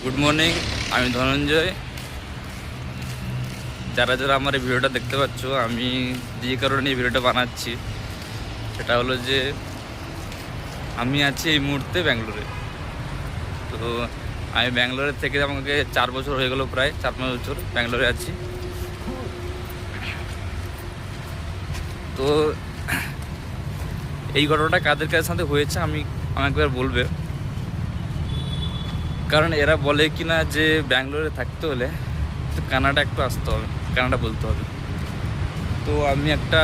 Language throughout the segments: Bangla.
গুড মর্নিং, আমি ধনঞ্জয়। যারা যারা আমার এই ভিডিওটা দেখতে পাচ্ছ, আমি যে কারণে এই ভিডিওটা বানাচ্ছি সেটা হলো যে আমি আছি এই মুহূর্তে ব্যাঙ্গালোরে। তো আমি ব্যাঙ্গালোরে থেকে আমাকে 4 বছর হয়ে গেল, প্রায় 4-5 বছর ব্যাঙ্গালোরে আছি। তো এই ঘটনাটা কাদের কাদের সাথে হয়েছে আমি একবার বলবে, কারণ এরা বলে কি না যে ব্যাঙ্গালোরে থাকতে হলে তো কানাডা একটু আসতে হবে, কানাডা বলতে হবে। তো আমি একটা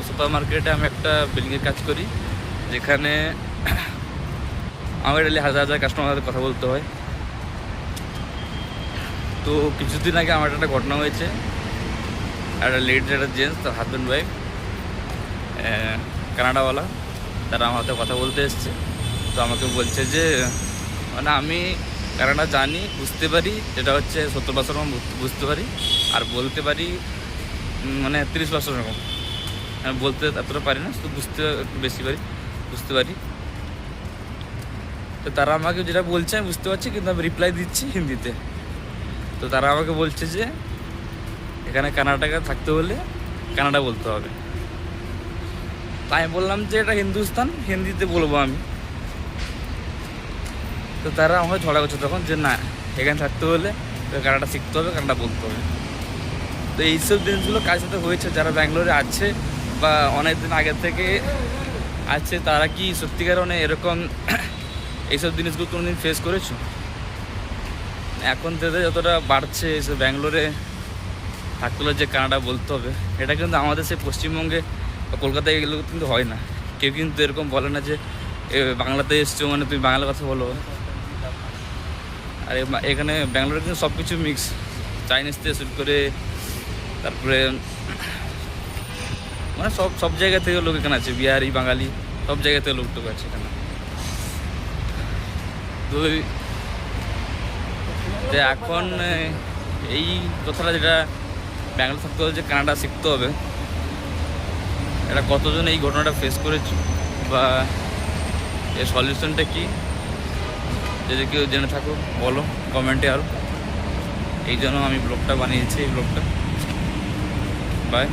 সুপার মার্কেটে আমি একটা বিল্ডিংয়ের কাজ করি, যেখানে আমার ডেলি হাজার হাজার কাস্টমারের সাথে কথা বলতে হয়। তো কিছুদিন আগে আমার একটা ঘটনা হয়েছে, একটা লেডিস, একটা জেন্টস, তার হাজব্যান্ড ওয়াইফ, কানাডাওয়ালা, তারা আমার সাথে কথা বলতে এসছে। তো আমাকে বলছে যে মানে আমি কানাডা জানি, বুঝতে পারি, যেটা হচ্ছে 70% বুঝতে পারি, আর বলতে পারি মানে 30% রকম। আমি বলতে এতটা পারি না, শুধু বুঝতে একটু বেশি পারি, বুঝতে পারি। তো তারা আমাকে যেটা বলছে আমি বুঝতে পারছি, কিন্তু আমি রিপ্লাই দিচ্ছি হিন্দিতে। তো তারা আমাকে বলছে যে এখানে কানাডাকে থাকতে হলে কানাডা বলতে হবে। তাই আমি বললাম যে এটা হিন্দুস্তান, হিন্দিতে বলবো আমি। তো তারা আমাকে ঝগড়া করছে তখন যে না, এখানে থাকতে হলে কানাডা শিখতে হবে, কানাডা বলতে হবে। তো এইসব জিনিসগুলো কার সাথে হয়েছে, যারা ব্যাঙ্গালোরে আছে বা অনেক দিন আগে থেকে আছে, তারা কি সত্যিকার মানে এরকম এইসব জিনিসগুলো কোনোদিন ফেস করেছো? এখন থেকে যতটা বাড়ছে এসব ব্যাঙ্গালোরে থাকতে হলে যে কানাডা বলতে হবে, এটা কিন্তু আমাদের সেই পশ্চিমবঙ্গে বা কলকাতায় এগুলো কিন্তু হয় না। কেউ কিন্তু এরকম বলে না যে বাংলাতে এসছো মানে তুমি বাংলা কথা বলো। আর এখানে ব্যাঙ্গালোরে কিন্তু সব কিছু মিক্স, চাইনিজ থেকে শুরু করে তারপরে মানে সব জায়গা থেকে লোক এখানে আছে, বিহারি, বাঙালি, সব জায়গা থেকে লোক আছে এখানে। তো এখন এই কথাটা যেটা ব্যাঙ্গালোর থাকতে হবে যে কানাডা শিখতে হবে, এটা কতজন এই ঘটনাটা ফেস করেছে বা এর সলিউশনটা কী, যদি কেউ জেনে থাকো বলো কমেন্টে। আর এই জন্য আমি ব্লগটা বানিয়েছি, এই ব্লগটা। বাই।